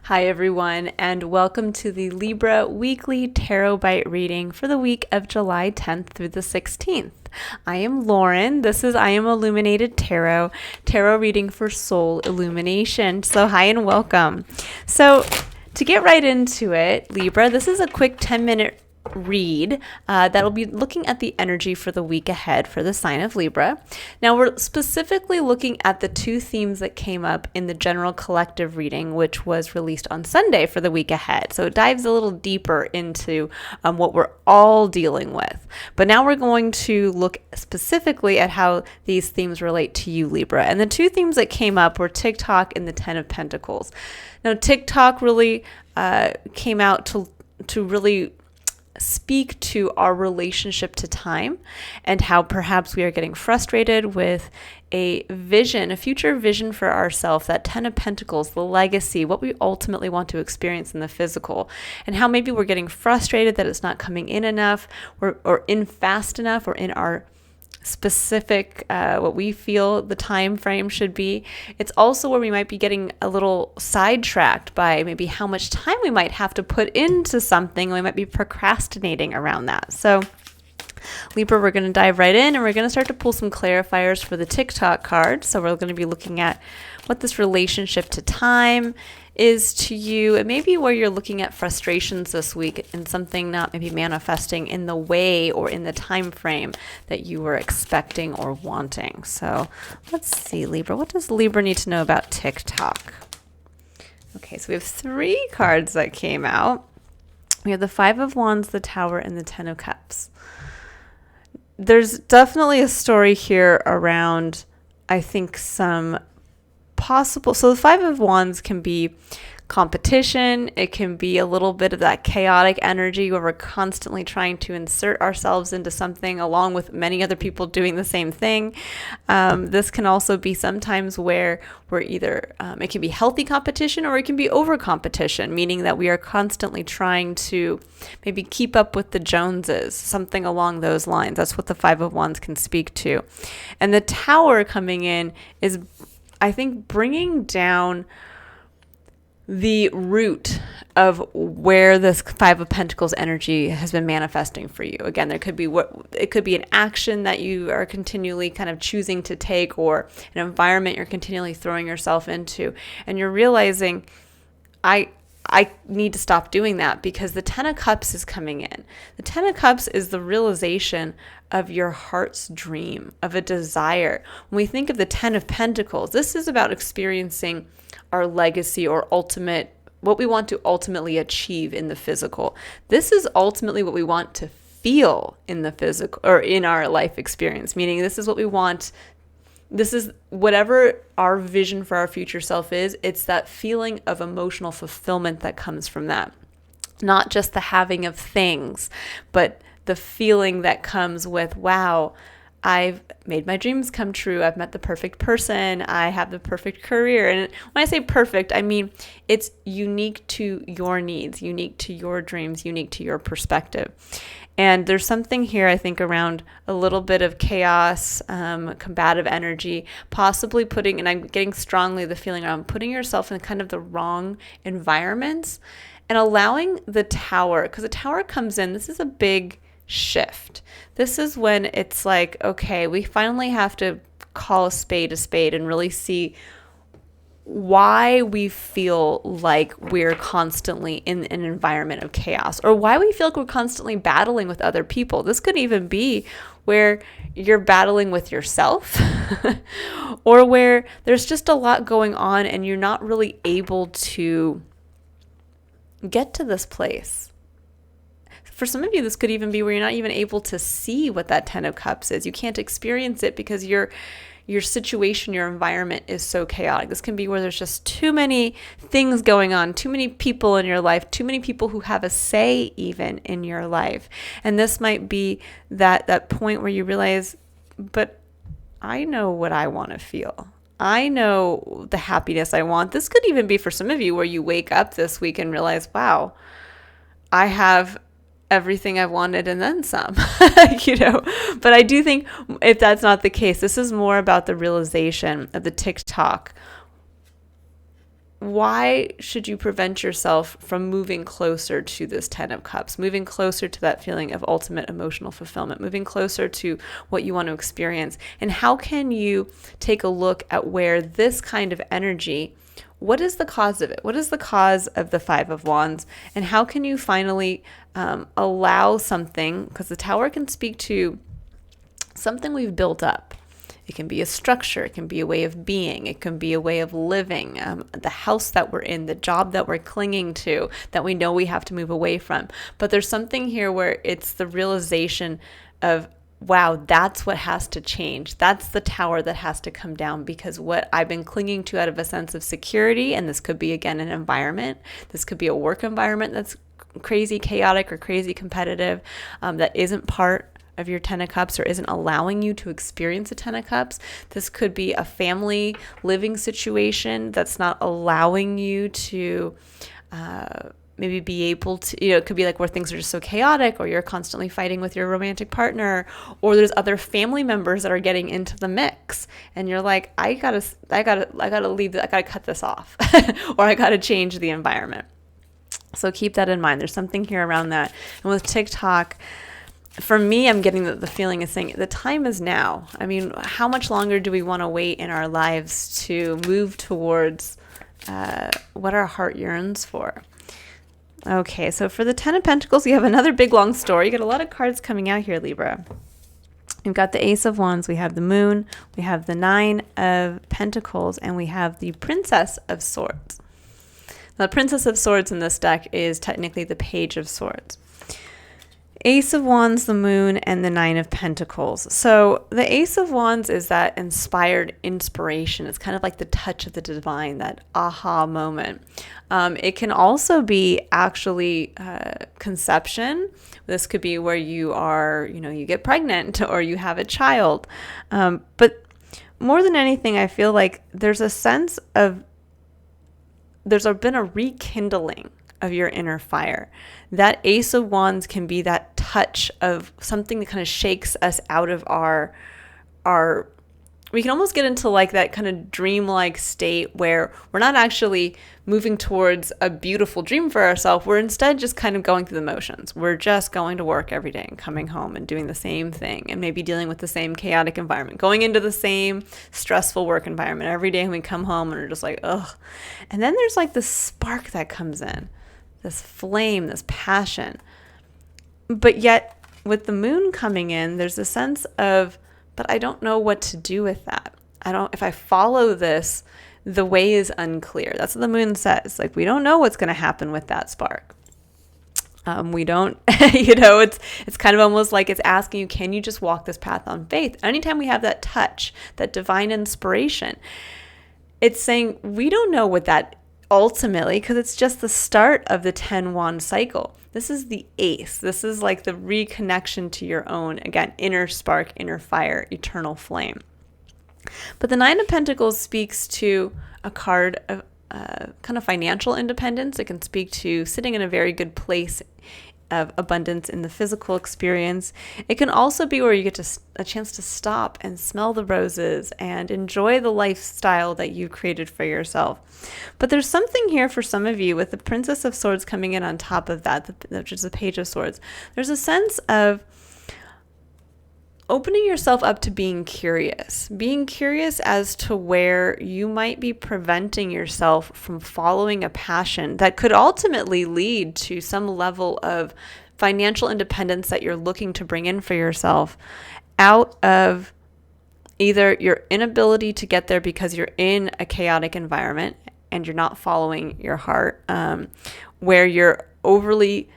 Hi everyone, and welcome to the Libra Weekly Tarot Bite reading for the week of July 10th through the 16th. I am Lauren. This is I Am Illuminated Tarot reading for soul illumination. So hi and welcome. So to get right into it, Libra, this is a quick 10-minute read that'll be looking at the energy for the week ahead for the sign of Libra. Now we're specifically looking at the two themes that came up in the general collective reading, which was released on Sunday for the week ahead. So it dives a little deeper into what we're all dealing with. But now we're going to look specifically at how these themes relate to you, Libra. And the two themes that came up were TikTok and the Ten of Pentacles. Now TikTok really came out to really speak to our relationship to time and how perhaps we are getting frustrated with a future vision for ourselves, that Ten of Pentacles, the legacy, what we ultimately want to experience in the physical, and how maybe we're getting frustrated that it's not coming in enough or in fast enough or in our specific what we feel the time frame should be. It's also where we might be getting a little sidetracked by maybe how much time we might have to put into something. We might be procrastinating around that. So Libra, we're going to dive right in and we're going to start to pull some clarifiers for the TikTok card. So we're going to be looking at what this relationship to time is to you, and maybe where you're looking at frustrations this week and something not maybe manifesting in the way or in the time frame that you were expecting or wanting. So let's see, Libra, what does Libra need to know about TikTok? Okay, so we have three cards that came out. We have the Five of Wands, the Tower, and the Ten of Cups. There's definitely a story here around, I think, some possible. So the Five of Wands can be competition. It can be a little bit of that chaotic energy where we're constantly trying to insert ourselves into something along with many other people doing the same thing. This can also be sometimes where we're either, it can be healthy competition or it can be over competition, meaning that we are constantly trying to maybe keep up with the Joneses, something along those lines. That's what the Five of Wands can speak to. And the Tower coming in is, I think, bringing down the root of where this Five of Pentacles energy has been manifesting for you. Again, it could be an action that you are continually kind of choosing to take, or an environment you're continually throwing yourself into, and you're realizing, I need to stop doing that because the Ten of Cups is coming in. The Ten of Cups is the realization of your heart's dream, of a desire. When we think of the Ten of Pentacles, this is about experiencing our legacy or what we want to ultimately achieve in the physical. This is ultimately what we want to feel in the physical or in our life experience, meaning this is what we want. This is whatever our vision for our future self is. It's that feeling of emotional fulfillment that comes from that. Not just the having of things, but the feeling that comes with, wow, I've made my dreams come true. I've met the perfect person. I have the perfect career. And when I say perfect, I mean it's unique to your needs, unique to your dreams, unique to your perspective. And there's something here, I think, around a little bit of chaos, combative energy, possibly and I'm getting strongly the feeling around putting yourself in kind of the wrong environments and allowing the Tower, because the Tower comes in, this is a big shift. This is when it's like, okay, we finally have to call a spade and really see why we feel like we're constantly in an environment of chaos, or why we feel like we're constantly battling with other people. This could even be where you're battling with yourself or where there's just a lot going on and you're not really able to get to this place. For some of you, this could even be where you're not even able to see what that Ten of Cups is. You can't experience it because your situation, your environment is so chaotic. This can be where there's just too many things going on, too many people in your life, too many people who have a say even in your life. And this might be that point where you realize, but I know what I want to feel. I know the happiness I want. This could even be for some of you where you wake up this week and realize, wow, I have everything I've wanted and then some, but I do think if that's not the case, this is more about the realization of the TikTok why should you prevent yourself from moving closer to this 10 of Cups, moving closer to that feeling of ultimate emotional fulfillment, moving closer to what you want to experience? And how can you take a look at where this kind of energy, what is the cause of it? What is the cause of the Five of Wands? And how can you finally allow something, because the Tower can speak to something we've built up. It can be a structure. It can be a way of being. It can be a way of living. The house that we're in, the job that we're clinging to, that we know we have to move away from. But there's something here where it's the realization of, wow, that's what has to change. That's the tower that has to come down, because what I've been clinging to out of a sense of security, and this could be, again, an environment. This could be a work environment that's crazy chaotic or crazy competitive, that isn't part of your 10 of Cups or isn't allowing you to experience a 10 of Cups. This could be a family living situation that's not allowing you to maybe be able to, it could be like where things are just so chaotic, or you're constantly fighting with your romantic partner, or there's other family members that are getting into the mix and you're like, I gotta leave, I gotta cut this off or I gotta change the environment. So keep that in mind. There's something here around that. And with TikTok, for me, I'm getting the feeling is saying the time is now. I mean, how much longer do we want to wait in our lives to move towards what our heart yearns for? Okay, so for the 10 of Pentacles, you have another big, long story. You got a lot of cards coming out here, Libra. We've got the Ace of Wands, we have the Moon, we have the 9 of Pentacles, and we have the Princess of Swords. Now, the Princess of Swords in this deck is technically the Page of Swords. Ace of Wands, the Moon, and the 9 of Pentacles. So the Ace of Wands is that inspired inspiration. It's kind of like the touch of the divine, that aha moment. It can also be actually conception. This could be where you are, you get pregnant or you have a child. But more than anything, I feel like there's a sense of, there's been a rekindling of your inner fire. That Ace of Wands can be that touch of something that kind of shakes us out of our we can almost get into like that kind of dreamlike state where we're not actually moving towards a beautiful dream for ourselves. We're instead just kind of going through the motions. We're just going to work every day and coming home and doing the same thing and maybe dealing with the same chaotic environment, going into the same stressful work environment every day, and we come home and we're just like, ugh. And then there's like this spark that comes in, this flame, this passion. But yet with the Moon coming in, there's a sense of, but I don't know what to do with that. If I follow this, the way is unclear. That's what the Moon says. Like, we don't know what's going to happen with that spark. We don't, it's kind of almost like it's asking you, can you just walk this path on faith? Anytime we have that touch, that divine inspiration, it's saying we don't know what that ultimately, because it's just the start of the 10 wand cycle. This is the ace. This is like the reconnection to your own, again, inner spark, inner fire, eternal flame. But the 9 of Pentacles speaks to a card of kind of financial independence. It can speak to sitting in a very good place of abundance in the physical experience. It can also be where you get a chance to stop and smell the roses and enjoy the lifestyle that you created for yourself. But there's something here for some of you with the Princess of Swords coming in on top of that, which is the Page of Swords. There's a sense of opening yourself up to being curious as to where you might be preventing yourself from following a passion that could ultimately lead to some level of financial independence that you're looking to bring in for yourself out of either your inability to get there because you're in a chaotic environment and you're not following your heart, where you're overly.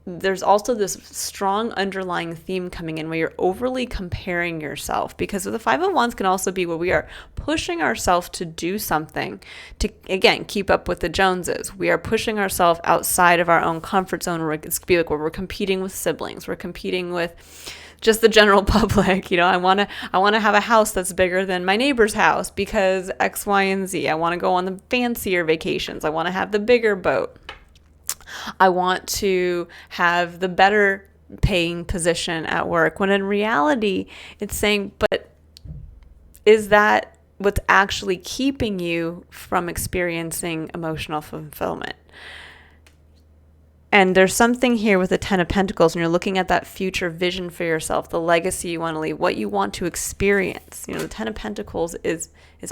There's also this strong underlying theme coming in where you're overly comparing yourself, because the 5 of Wands can also be where we are pushing ourselves to do something to, again, keep up with the Joneses. We are pushing ourselves outside of our own comfort zone. It's be like where we're competing with siblings. We're competing with just the general public. I want to have a house that's bigger than my neighbor's house because X, Y, and Z. I want to go on the fancier vacations. I want to have the bigger boat. I want to have the better paying position at work, when in reality, it's saying, but is that what's actually keeping you from experiencing emotional fulfillment. And there's something here with the Ten of Pentacles, and you're looking at that future vision for yourself, the legacy you want to leave, what you want to experience. The Ten of Pentacles is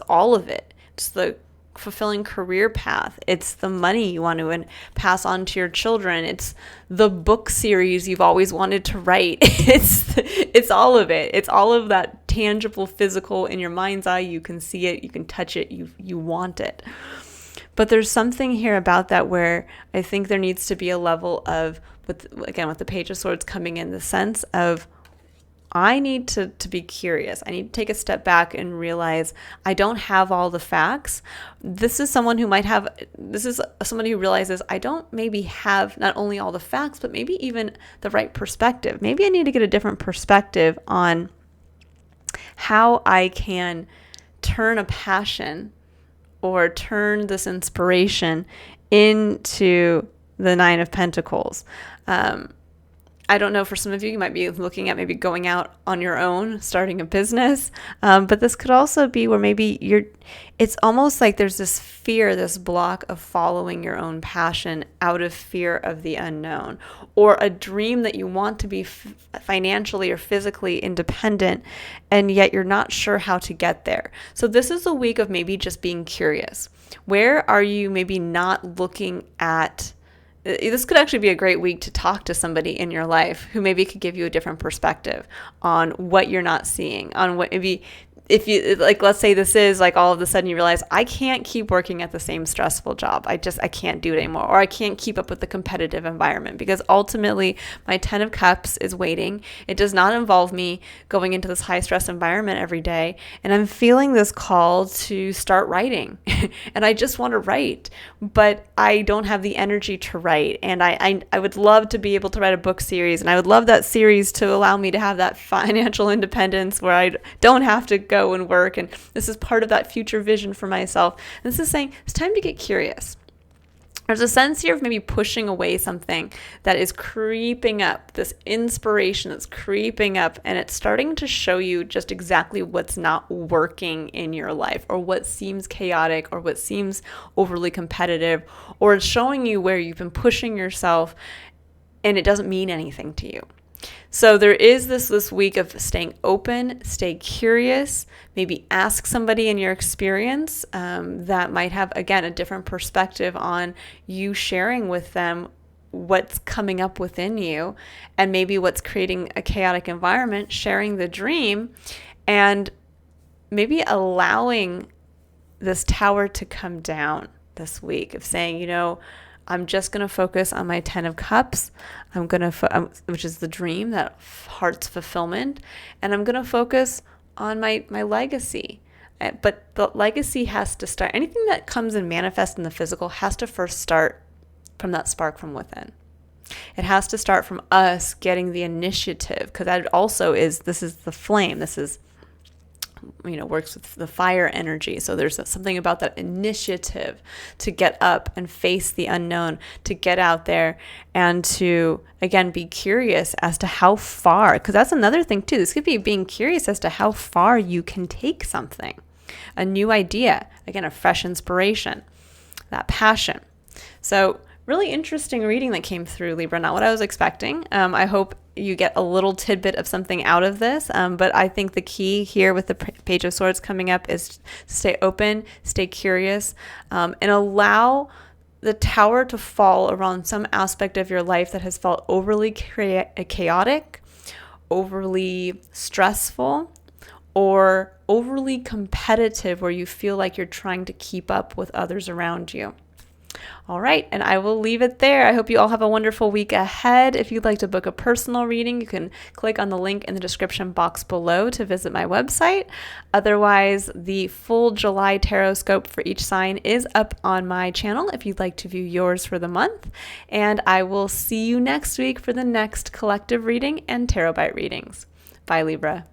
all of it. It's the fulfilling career path. It's the money you want to pass on to your children. It's the book series you've always wanted to write. It's all of it. It's all of that tangible, physical in your mind's eye. You can see it. You can touch it. You want it. But there's something here about that where I think there needs to be a level of, with the Page of Swords coming in, the sense of, I need to be curious. I need to take a step back and realize I don't have all the facts. This is somebody who realizes I don't maybe have not only all the facts, but maybe even the right perspective. Maybe I need to get a different perspective on how I can turn a passion or turn this inspiration into the Nine of Pentacles. I don't know, for some of you, you might be looking at maybe going out on your own, starting a business. But this could also be where maybe it's almost like there's this fear, this block of following your own passion out of fear of the unknown, or a dream that you want to be financially or physically independent, and yet you're not sure how to get there. So this is a week of maybe just being curious. Where are you maybe not looking at? This could actually be a great week to talk to somebody in your life who maybe could give you a different perspective on what you're not seeing, on what maybe, if you, like, let's say this is like all of a sudden you realize, I can't keep working at the same stressful job. I can't do it anymore. Or I can't keep up with the competitive environment, because ultimately my 10 of Cups is waiting. It does not involve me going into this high stress environment every day. And I'm feeling this call to start writing and I just want to write, but I don't have the energy to write. And I would love to be able to write a book series, and I would love that series to allow me to have that financial independence where I don't have to go and work. And this is part of that future vision for myself. And this is saying it's time to get curious. There's a sense here of maybe pushing away something that is creeping up, this inspiration that's creeping up, and it's starting to show you just exactly what's not working in your life, or what seems chaotic, or what seems overly competitive, or it's showing you where you've been pushing yourself and it doesn't mean anything to you. So there is this week of staying open, stay curious, maybe ask somebody in your experience that might have, again, a different perspective on you, sharing with them what's coming up within you and maybe what's creating a chaotic environment, sharing the dream, and maybe allowing this tower to come down this week of saying, I'm just going to focus on my 10 of Cups. I'm going to, which is the dream, that heart's fulfillment. And I'm going to focus on my legacy. But the legacy has to start. Anything that comes and manifests in the physical has to first start from that spark from within. It has to start from us getting the initiative, because that also this is the flame. This is, works with the fire energy. So there's something about that initiative to get up and face the unknown, to get out there and to, again, be curious as to how far, because that's another thing too. This could be being curious as to how far you can take something, a new idea, again, a fresh inspiration, that passion. So really interesting reading that came through, Libra. Not what I was expecting. I hope you get a little tidbit of something out of this. But I think the key here with the Page of Swords coming up is stay open, stay curious, and allow the tower to fall around some aspect of your life that has felt overly chaotic, overly stressful, or overly competitive, where you feel like you're trying to keep up with others around you. All right, and I will leave it there. I hope you all have a wonderful week ahead. If you'd like to book a personal reading, you can click on the link in the description box below to visit my website. Otherwise, the full July tarot scope for each sign is up on my channel if you'd like to view yours for the month. And I will see you next week for the next collective reading and tarot bite readings. Bye, Libra.